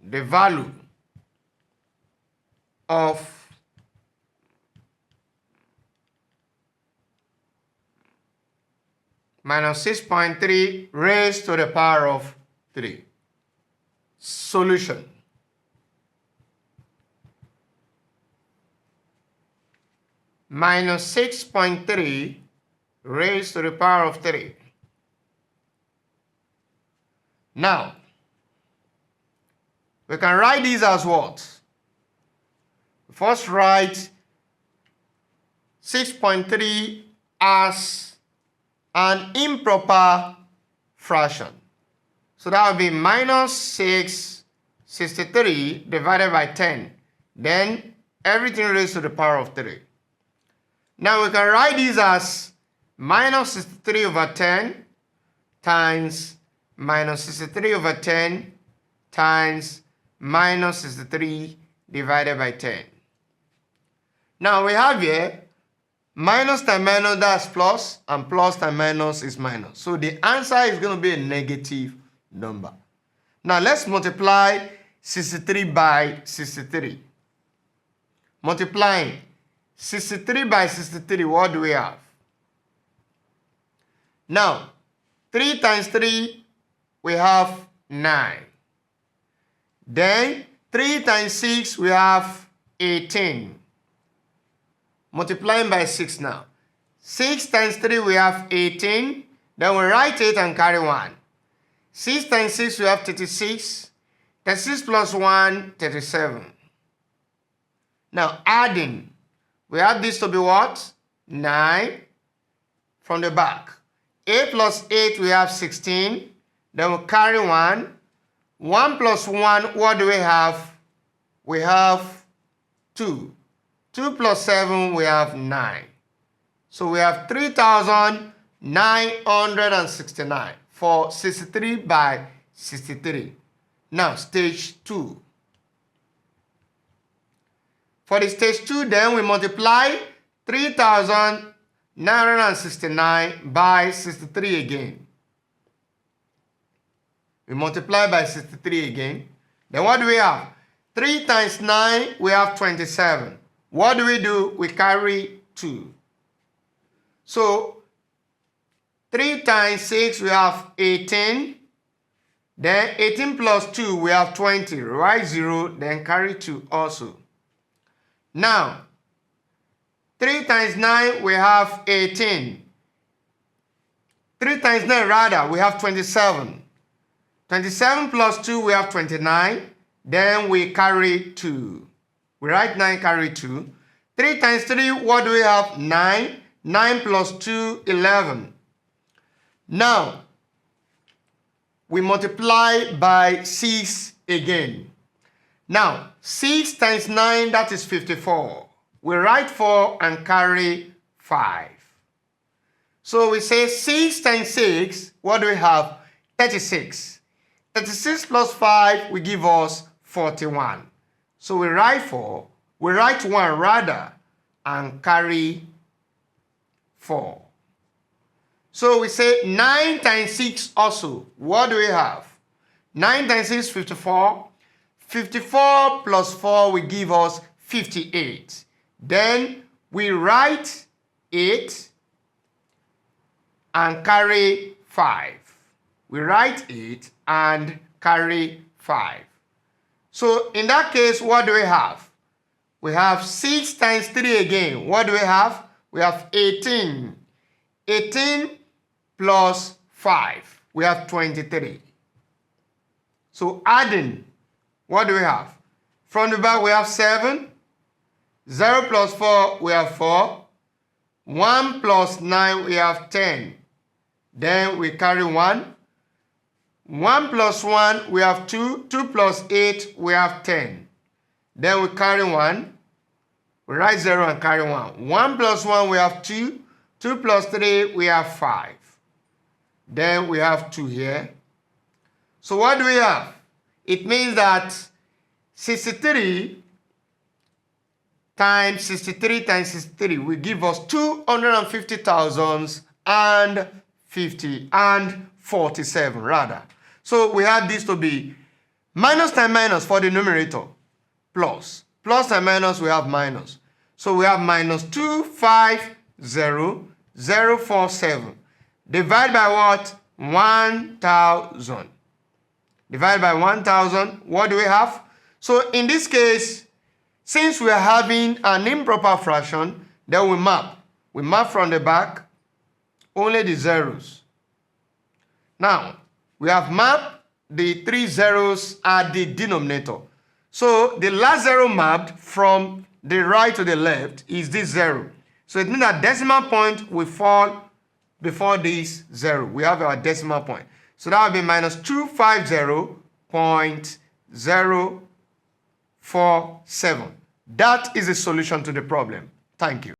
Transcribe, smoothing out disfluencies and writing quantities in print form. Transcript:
the value of minus 6.3 raised to the power of 3. Solution. Minus 6.3 raised to the power of 3. Now, we can write these as what? First, write 6.3 as an improper fraction. So that would be minus 663 divided by 10. Then everything raised to the power of 3. Now we can write these as minus 63 over 10 times minus 63 over 10 times minus 63 divided by 10. Now we have here minus times minus, that's plus, and plus times minus is minus. So the answer is going to be a negative number. Now let's multiply 63 by 63. Multiplying 63 by 63, what do we have? Now, 3 times 3, we have 9. Then 3 times 6, we have 18. Multiplying by 6 now. 6 times 3, we have 18. Then we write 8 and carry 1. 6 times 6, we have 36. 36 plus 1, 37. Now, adding. We have this to be what? 9 from the back. 8 plus 8, we have 16. Then we carry 1. 1 plus 1, what do we have? We have 2. 2 plus 7, we have 9. So we have 3,969 for 63 by 63. Now, stage 2. For the stage 2, then we multiply 3,969 by 63 again. We multiply by 63 again. Then what do we have? 3 times 9, we have 27. What do? We carry 2. So 3 times 6, we have 18. Then 18 plus 2, we have 20. Write 0, then carry 2 also. Now, 3 times 9, we have 18. 3 times 9, rather, we have 27. 27 plus 2, we have 29. Then we carry 2. We write 9, carry 2. 3 times 3, what do we have? 9. 9 plus 2, 11. Now, we multiply by 6 again. Now, 6 times 9, that is 54. We write 4 and carry 5. So we say 6 times 6, what do we have? 36. 36 plus 5 will give us 41. So we write 4, we write 1 rather, and carry 4. So we say 9 times 6 also. What do we have? 9 times 6, 54. 54 plus 4 will give us 58. Then we write 8 and carry 5. We write 8 and carry 5. So in that case, what do we have? We have 6 times 3 again. What do we have? We have 18. 18 plus 5. We have 23. So adding, what do we have? From the back, we have 7. 0 plus 4, we have 4. 1 plus 9, we have 10. Then we carry 1. 1 plus 1, we have 2. 2 plus 8, we have 10. Then we carry 1. We write 0 and carry 1. 1 plus 1, we have 2. 2 plus 3, we have 5. Then we have 2 here. So what do we have? It means that 63 times 63 times 63 will give us 250,050 and 47 rather. So we have this to be Minus times minus for the numerator. Plus. Plus and minus, we have minus. So we have minus 250,047. Divide by what? 1,000. Divide by 1,000. What do we have? So in this case, since we are having an improper fraction, then we map. We map from the back only the zeros. Now, we have mapped the 3 zeros at the denominator. So the last zero mapped from the right to the left is this 0. So it means that decimal point will fall before this 0. We have our decimal point. So that will be minus 250.047. That is the solution to the problem. Thank you.